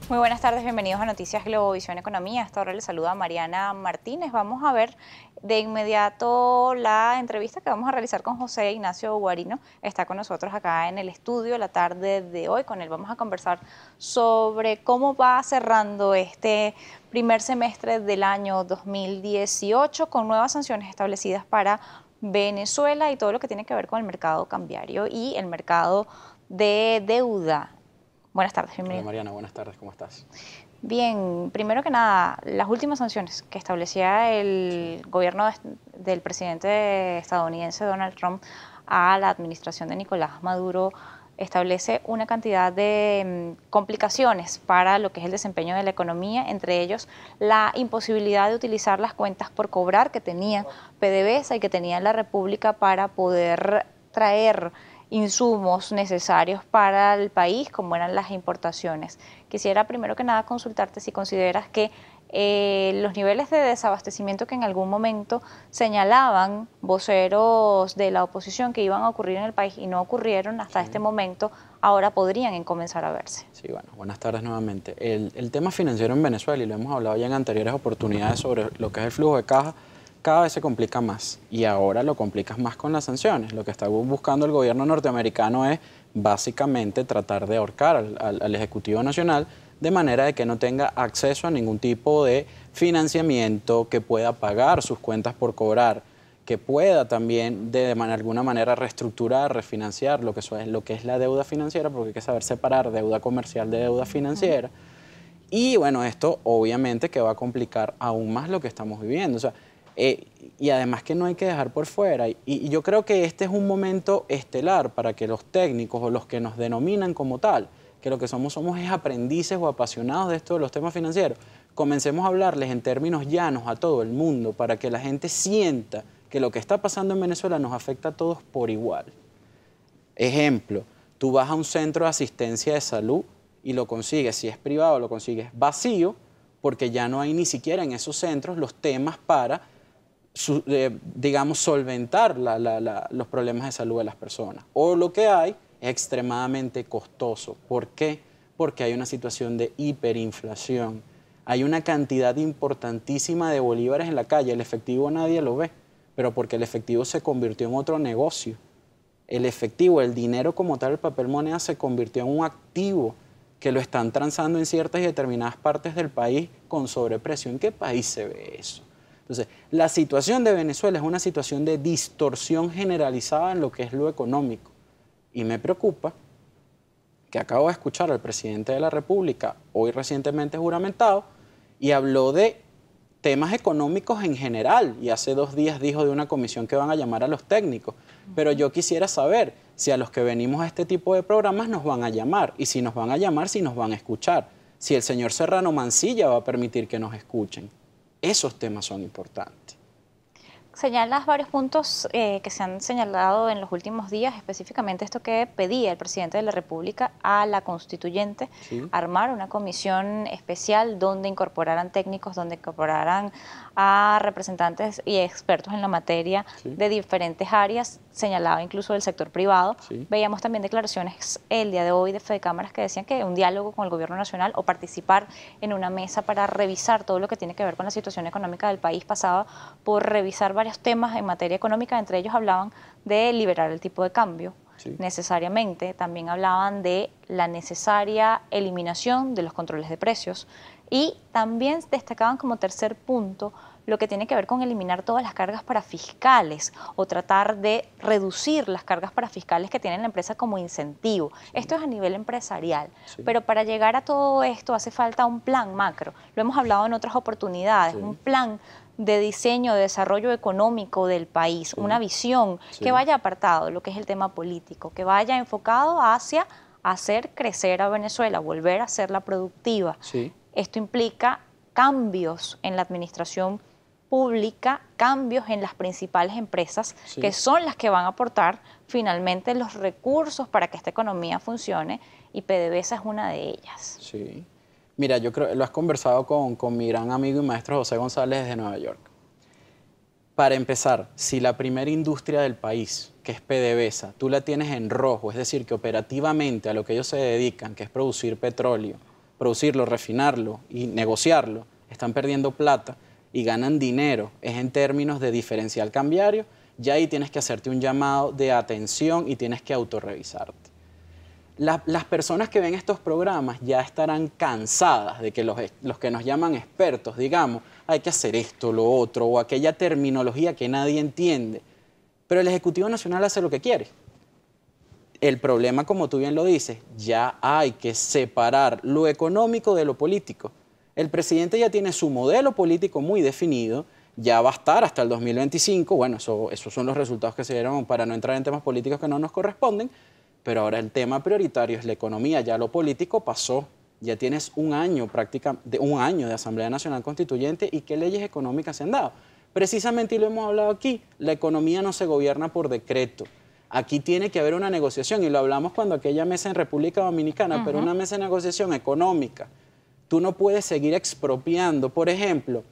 Muy buenas tardes, bienvenidos a Noticias Globovisión Economía. Hasta ahora les saluda Mariana Martínez. Vamos a ver de inmediato la entrevista que vamos a realizar con José Ignacio Guarino. Está con nosotros acá en el estudio la tarde de hoy. Con él vamos a conversar sobre cómo va cerrando este primer semestre del año 2018 con nuevas sanciones establecidas para Venezuela y todo lo que tiene que ver con el mercado cambiario y el mercado de deuda. Buenas tardes, bienvenido. Hola Mariana, buenas tardes, ¿cómo estás? Bien, primero que nada, las últimas sanciones que establecía el gobierno del presidente estadounidense Donald Trump a la administración de Nicolás Maduro establece una cantidad de complicaciones para lo que es el desempeño de la economía, entre ellos la imposibilidad de utilizar las cuentas por cobrar que tenía PDVSA y que tenía la República para poder traer insumos necesarios para el país, como eran las importaciones. Quisiera primero que nada consultarte si consideras que los niveles de desabastecimiento que en algún momento señalaban voceros de la oposición que iban a ocurrir en el país y no ocurrieron hasta este momento, ahora podrían comenzar a verse. Sí, bueno, buenas tardes nuevamente. El tema financiero en Venezuela, y lo hemos hablado ya en anteriores oportunidades sobre lo que es el flujo de caja, cada vez se complica más y ahora lo complicas más con las sanciones. Lo que está buscando el gobierno norteamericano es básicamente tratar de ahorcar al Ejecutivo Nacional de manera de que no tenga acceso a ningún tipo de financiamiento, que pueda pagar sus cuentas por cobrar, que pueda también de alguna manera reestructurar, refinanciar lo que es la deuda financiera, porque hay que saber separar deuda comercial de deuda financiera. Y bueno, esto obviamente que va a complicar aún más lo que estamos viviendo. O sea, y además que no hay que dejar por fuera, y yo creo que este es un momento estelar para que los técnicos o los que nos denominan como tal, que lo que somos es aprendices o apasionados de esto de los temas financieros, comencemos a hablarles en términos llanos a todo el mundo para que la gente sienta que lo que está pasando en Venezuela nos afecta a todos por igual. Ejemplo, tú vas a un centro de asistencia de salud y lo consigues, si es privado, lo consigues vacío, porque ya no hay ni siquiera en esos centros los temas para digamos, solventar los problemas de salud de las personas. O lo que hay es extremadamente costoso. ¿Por qué? Porque hay una situación de hiperinflación. Hay una cantidad importantísima de bolívares en la calle. El efectivo nadie lo ve, pero porque el efectivo se convirtió en otro negocio. El efectivo, el dinero como tal, el papel moneda, se convirtió en un activo que lo están transando en ciertas y determinadas partes del país con sobreprecio. ¿En qué país se ve eso? Entonces, la situación de Venezuela es una situación de distorsión generalizada en lo que es lo económico. Y me preocupa que acabo de escuchar al presidente de la República, hoy recientemente juramentado, y habló de temas económicos en general. Y hace 2 días dijo de una comisión que van a llamar a los técnicos. Pero yo quisiera saber si a los que venimos a este tipo de programas nos van a llamar. Y si nos van a llamar, si nos van a escuchar. Si el señor Serrano Mancilla va a permitir que nos escuchen. Esos temas son importantes. Señalas varios puntos que se han señalado en los últimos días, específicamente esto que pedía el presidente de la República a la constituyente, ¿Sí? Armar una comisión especial donde incorporaran técnicos, donde incorporaran a representantes y expertos en la materia de diferentes áreas, señalaba incluso del sector privado. Veíamos también declaraciones el día de hoy de Fedecámaras que decían que un diálogo con el gobierno nacional o participar en una mesa para revisar todo lo que tiene que ver con la situación económica del país pasaba por revisar varios temas en materia económica. Entre ellos hablaban de liberar el tipo de cambio necesariamente, también hablaban de la necesaria eliminación de los controles de precios y también destacaban como tercer punto lo que tiene que ver con eliminar todas las cargas parafiscales o tratar de reducir las cargas parafiscales que tiene la empresa como incentivo. Esto es a nivel empresarial, pero para llegar a todo esto hace falta un plan macro. Lo hemos hablado en otras oportunidades, un plan de diseño, de desarrollo económico del país, una visión que vaya apartado de lo que es el tema político, que vaya enfocado hacia hacer crecer a Venezuela, volver a hacerla productiva. Esto implica cambios en la administración pública, cambios en las principales empresas que son las que van a aportar finalmente los recursos para que esta economía funcione y PDVSA es una de ellas. Sí. Mira, yo creo, lo has conversado con mi gran amigo y maestro José González desde Nueva York. Para empezar, si la primera industria del país, que es PDVSA, tú la tienes en rojo, es decir, que operativamente a lo que ellos se dedican, que es producir petróleo, producirlo, refinarlo y negociarlo, están perdiendo plata y ganan dinero, es en términos de diferencial cambiario, ya ahí tienes que hacerte un llamado de atención y tienes que autorrevisarte. Las personas que ven estos programas ya estarán cansadas de que los que nos llaman expertos, digamos, hay que hacer esto, lo otro, o aquella terminología que nadie entiende. Pero el Ejecutivo Nacional hace lo que quiere. El problema, como tú bien lo dices, ya hay que separar lo económico de lo político. El presidente ya tiene su modelo político muy definido, ya va a estar hasta el 2025, bueno, esos son los resultados que se dieron para no entrar en temas políticos que no nos corresponden, pero ahora el tema prioritario es la economía, ya lo político pasó, ya tienes un año de Asamblea Nacional Constituyente y qué leyes económicas se han dado. Precisamente, y lo hemos hablado aquí, la economía no se gobierna por decreto. Aquí tiene que haber una negociación, y lo hablamos cuando aquella mesa en República Dominicana, pero una mesa de negociación económica. Tú no puedes seguir expropiando. Por ejemplo,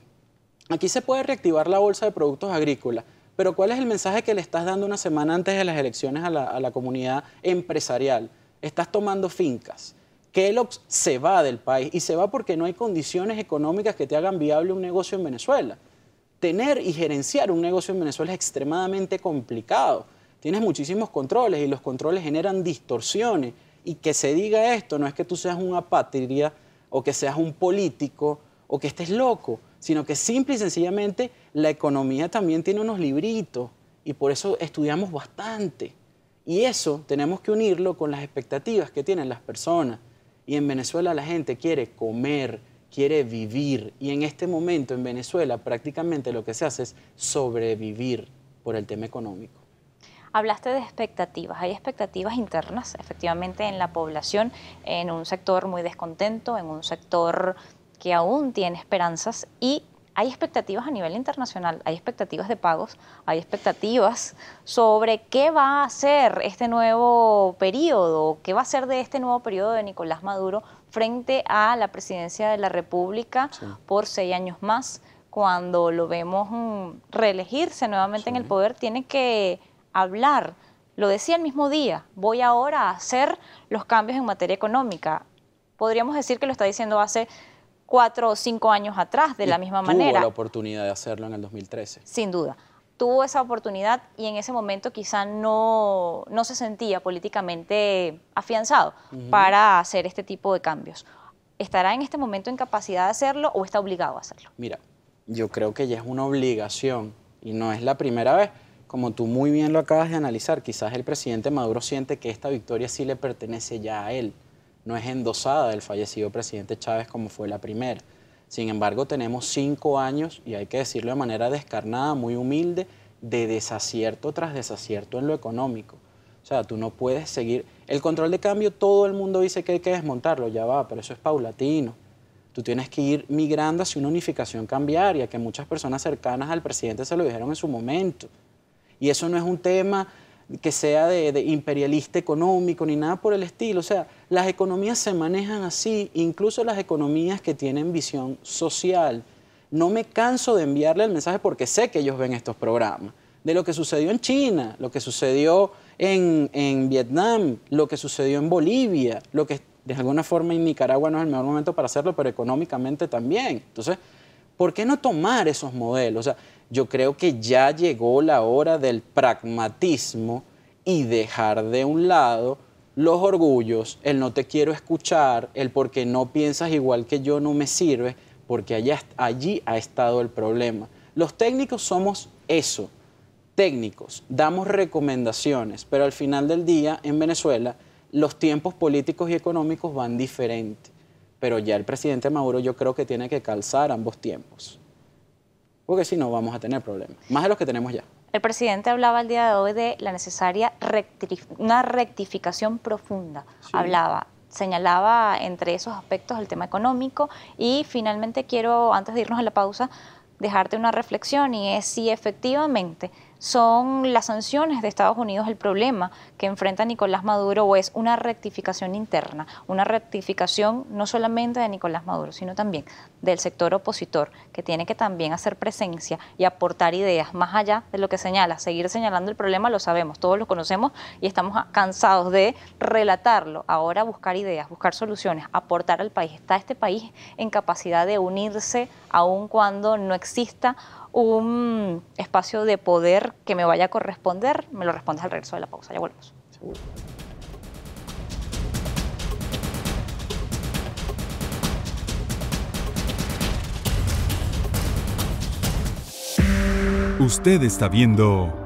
aquí se puede reactivar la bolsa de productos agrícolas, pero ¿cuál es el mensaje que le estás dando una semana antes de las elecciones a la comunidad empresarial? Estás tomando fincas. Kellogg's se va del país, y se va porque no hay condiciones económicas que te hagan viable un negocio en Venezuela. Tener y gerenciar un negocio en Venezuela es extremadamente complicado. Tienes muchísimos controles y los controles generan distorsiones. Y que se diga esto no es que tú seas una apátrida o que seas un político o que estés loco, sino que simple y sencillamente la economía también tiene unos libritos y por eso estudiamos bastante. Y eso tenemos que unirlo con las expectativas que tienen las personas. Y en Venezuela la gente quiere comer, quiere vivir. Y en este momento en Venezuela prácticamente lo que se hace es sobrevivir por el tema económico. Hablaste de expectativas. Hay expectativas internas, efectivamente, en la población, en un sector muy descontento, en un sector que aún tiene esperanzas, y hay expectativas a nivel internacional, hay expectativas de pagos, hay expectativas sobre qué va a hacer este nuevo periodo, qué va a ser de este nuevo periodo de Nicolás Maduro frente a la presidencia de la República por 6 años más. Cuando lo vemos reelegirse nuevamente en el poder, tiene que hablar. Lo decía el mismo día, voy ahora a hacer los cambios en materia económica. Podríamos decir que lo está diciendo hace 4 o 5 años atrás, de la misma manera. Tuvo la oportunidad de hacerlo en el 2013. Sin duda. Tuvo esa oportunidad y en ese momento quizá no se sentía políticamente afianzado para hacer este tipo de cambios. ¿Estará en este momento en capacidad de hacerlo o está obligado a hacerlo? Mira, yo creo que ya es una obligación y no es la primera vez. Como tú muy bien lo acabas de analizar, quizás el presidente Maduro siente que esta victoria sí le pertenece ya a él. No es endosada del fallecido presidente Chávez como fue la primera. Sin embargo, tenemos 5 años, y hay que decirlo de manera descarnada, muy humilde, de desacierto tras desacierto en lo económico. O sea, tú no puedes seguir. El control de cambio, todo el mundo dice que hay que desmontarlo, ya va, pero eso es paulatino. Tú tienes que ir migrando hacia una unificación cambiaria, que muchas personas cercanas al presidente se lo dijeron en su momento. Y eso no es un tema que sea de imperialista económico ni nada por el estilo. O sea, las economías se manejan así, incluso las economías que tienen visión social. No me canso de enviarle el mensaje porque sé que ellos ven estos programas, de lo que sucedió en China, lo que sucedió en Vietnam, lo que sucedió en Bolivia, lo que de alguna forma en Nicaragua no es el mejor momento para hacerlo, pero económicamente también. Entonces, ¿por qué no tomar esos modelos? O sea, yo creo que ya llegó la hora del pragmatismo y dejar de un lado los orgullos, el no te quiero escuchar, el porque no piensas igual que yo no me sirve, porque allí ha estado el problema. Los técnicos somos eso, técnicos, damos recomendaciones, pero al final del día en Venezuela los tiempos políticos y económicos van diferentes. Pero ya el presidente Maduro yo creo que tiene que calzar ambos tiempos. Porque si no vamos a tener problemas, más de los que tenemos ya. El presidente hablaba el día de hoy de la necesaria una rectificación profunda. Sí. Señalaba entre esos aspectos el tema económico y finalmente quiero, antes de irnos a la pausa, dejarte una reflexión y es si efectivamente ¿Son las sanciones de Estados Unidos el problema que enfrenta Nicolás Maduro o es una rectificación interna? Una rectificación no solamente de Nicolás Maduro, sino también del sector opositor, que tiene que también hacer presencia y aportar ideas más allá de lo que señala. Seguir señalando el problema lo sabemos, todos lo conocemos y estamos cansados de relatarlo. Ahora buscar ideas, buscar soluciones, aportar al país. ¿Está este país en capacidad de unirse aun cuando no exista un espacio de poder que me vaya a corresponder? Me lo respondes al regreso de la pausa. Ya volvemos. Seguro. Usted está viendo